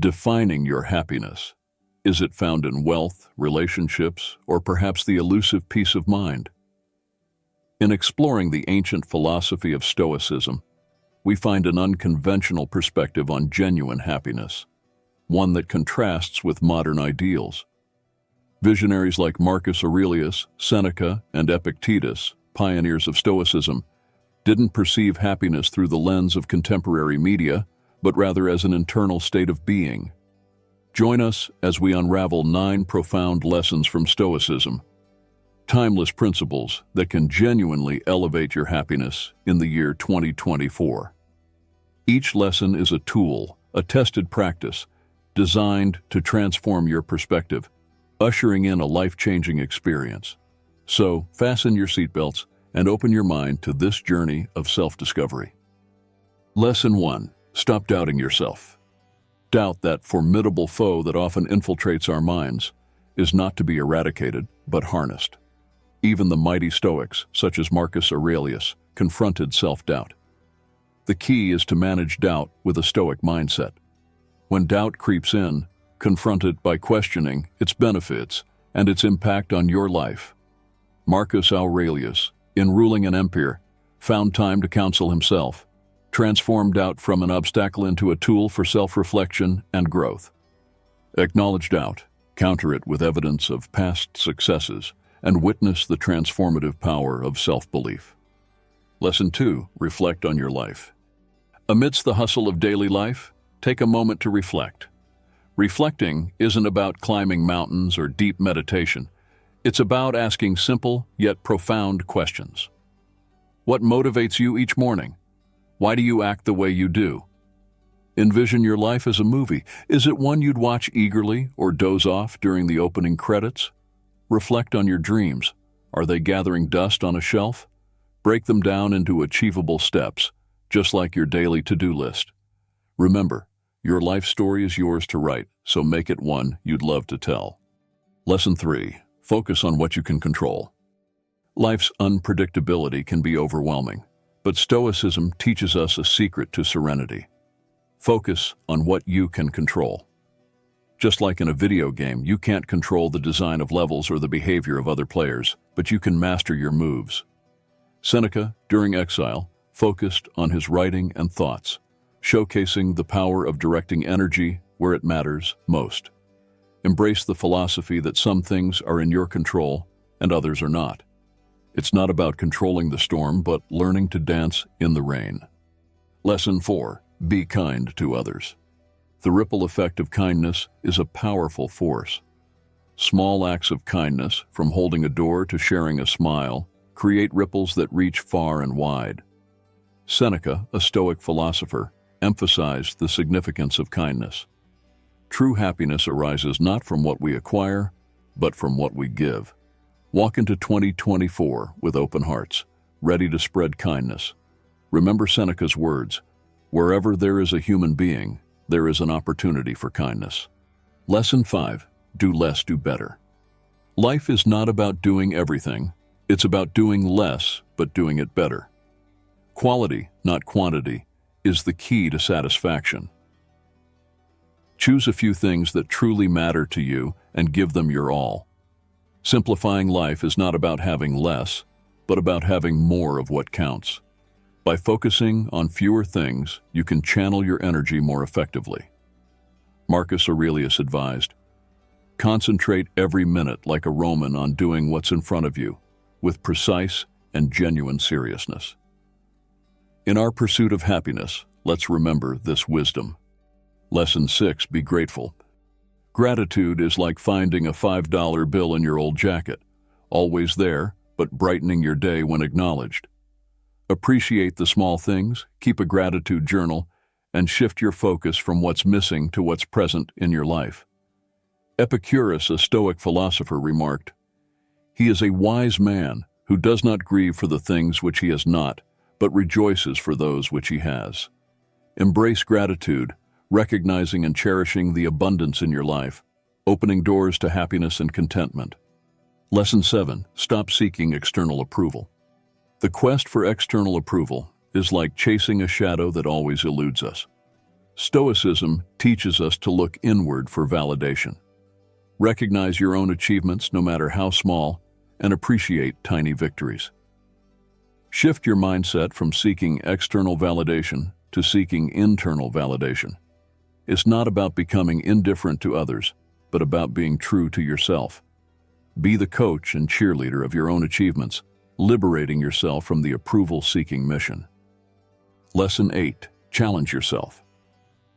Defining your happiness. Is it found in wealth, relationships, or perhaps the elusive peace of mind? In exploring the ancient philosophy of Stoicism, we find an unconventional perspective on genuine happiness, one that contrasts with modern ideals. Visionaries like Marcus Aurelius, Seneca, and Epictetus, pioneers of Stoicism, didn't perceive happiness through the lens of contemporary media, but rather as an internal state of being. Join us as we unravel 9 profound lessons from Stoicism, timeless principles that can genuinely elevate your happiness in the year 2024. Each lesson is a tool, a tested practice, designed to transform your perspective, ushering in a life-changing experience. So, fasten your seatbelts and open your mind to this journey of self-discovery. Lesson 1. Stop doubting yourself. Doubt, that formidable foe that often infiltrates our minds, is not to be eradicated, but harnessed. Even the mighty Stoics, such as Marcus Aurelius, confronted self-doubt. The key is to manage doubt with a Stoic mindset. When doubt creeps in, confront it by questioning its benefits and its impact on your life. Marcus Aurelius, in ruling an empire, found time to counsel himself, transformed doubt from an obstacle into a tool for self-reflection and growth. Acknowledge doubt, counter it with evidence of past successes, and witness the transformative power of self-belief. Lesson 2. Reflect on your life. Amidst the hustle of daily life, take a moment to reflect. Reflecting isn't about climbing mountains or deep meditation. It's about asking simple yet profound questions. What motivates you each morning? Why do you act the way you do? Envision your life as a movie. Is it one you'd watch eagerly or doze off during the opening credits? Reflect on your dreams. Are they gathering dust on a shelf? Break them down into achievable steps, just like your daily to-do list. Remember, your life story is yours to write, so make it one you'd love to tell. Lesson 3. Focus on what you can control. Life's unpredictability can be overwhelming, but Stoicism teaches us a secret to serenity. Focus on what you can control. Just like in a video game, you can't control the design of levels or the behavior of other players, but you can master your moves. Seneca, during exile, focused on his writing and thoughts, showcasing the power of directing energy where it matters most. Embrace the philosophy that some things are in your control and others are not. It's not about controlling the storm, but learning to dance in the rain. Lesson 4. Be kind to others. The ripple effect of kindness is a powerful force. Small acts of kindness, from holding a door to sharing a smile, create ripples that reach far and wide. Seneca, a Stoic philosopher, emphasized the significance of kindness. True happiness arises not from what we acquire, but from what we give. Walk into 2024 with open hearts, ready to spread kindness. Remember Seneca's words, "Wherever there is a human being, there is an opportunity for kindness." Lesson 5. Do less, do better. Life is not about doing everything. It's about doing less, but doing it better. Quality, not quantity, is the key to satisfaction. Choose a few things that truly matter to you and give them your all. Simplifying life is not about having less, but about having more of what counts. By focusing on fewer things, you can channel your energy more effectively. Marcus Aurelius advised, "Concentrate every minute like a Roman on doing what's in front of you, with precise and genuine seriousness." In our pursuit of happiness, let's remember this wisdom. Lesson 6. Be grateful. Gratitude is like finding a $5 bill in your old jacket, always there, but brightening your day when acknowledged. Appreciate the small things, keep a gratitude journal, and shift your focus from what's missing to what's present in your life. Epicurus, a Stoic philosopher, remarked, "He is a wise man who does not grieve for the things which he has not, but rejoices for those which he has." Embrace gratitude, recognizing and cherishing the abundance in your life, opening doors to happiness and contentment. Lesson 7. Stop seeking external approval. The quest for external approval is like chasing a shadow that always eludes us. Stoicism teaches us to look inward for validation. Recognize your own achievements, no matter how small, and appreciate tiny victories. Shift your mindset from seeking external validation to seeking internal validation. It's not about becoming indifferent to others, but about being true to yourself. Be the coach and cheerleader of your own achievements, liberating yourself from the approval-seeking mission. Lesson 8. Challenge yourself.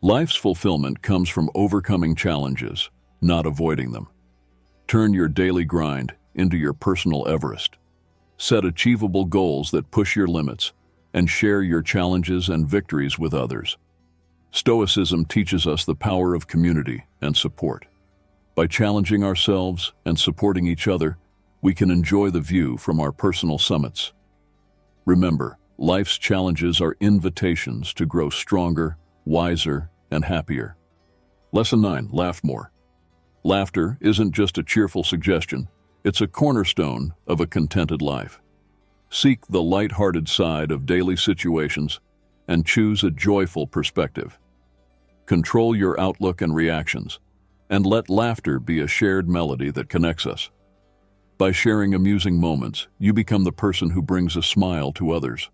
Life's fulfillment comes from overcoming challenges, not avoiding them. Turn your daily grind into your personal Everest. Set achievable goals that push your limits, and share your challenges and victories with others. Stoicism teaches us the power of community and support. By challenging ourselves and supporting each other, we can enjoy the view from our personal summits. Remember, life's challenges are invitations to grow stronger, wiser, and happier. Lesson 9. Laugh more. Laughter isn't just a cheerful suggestion, it's a cornerstone of a contented life. Seek the light-hearted side of daily situations and choose a joyful perspective. Control your outlook and reactions, and let laughter be a shared melody that connects us. By sharing amusing moments, you become the person who brings a smile to others.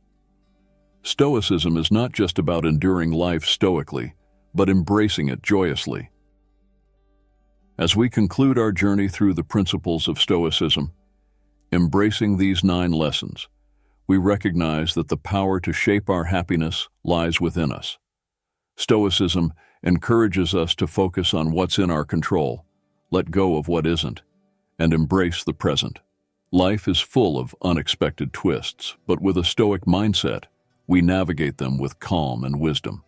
Stoicism is not just about enduring life stoically, but embracing it joyously. As we conclude our journey through the principles of Stoicism, embracing these 9 lessons, we recognize that the power to shape our happiness lies within us. Stoicism encourages us to focus on what's in our control, let go of what isn't, and embrace the present. Life is full of unexpected twists, but with a Stoic mindset, we navigate them with calm and wisdom.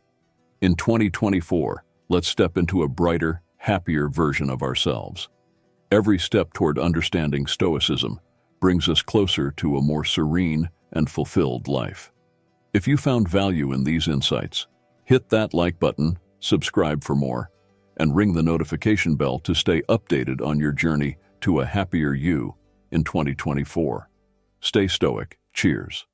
In 2024, let's step into a brighter, happier version of ourselves. Every step toward understanding Stoicism brings us closer to a more serene and fulfilled life. If you found value in these insights, hit that like button, subscribe for more, and ring the notification bell to stay updated on your journey to a happier you in 2024. Stay stoic. Cheers.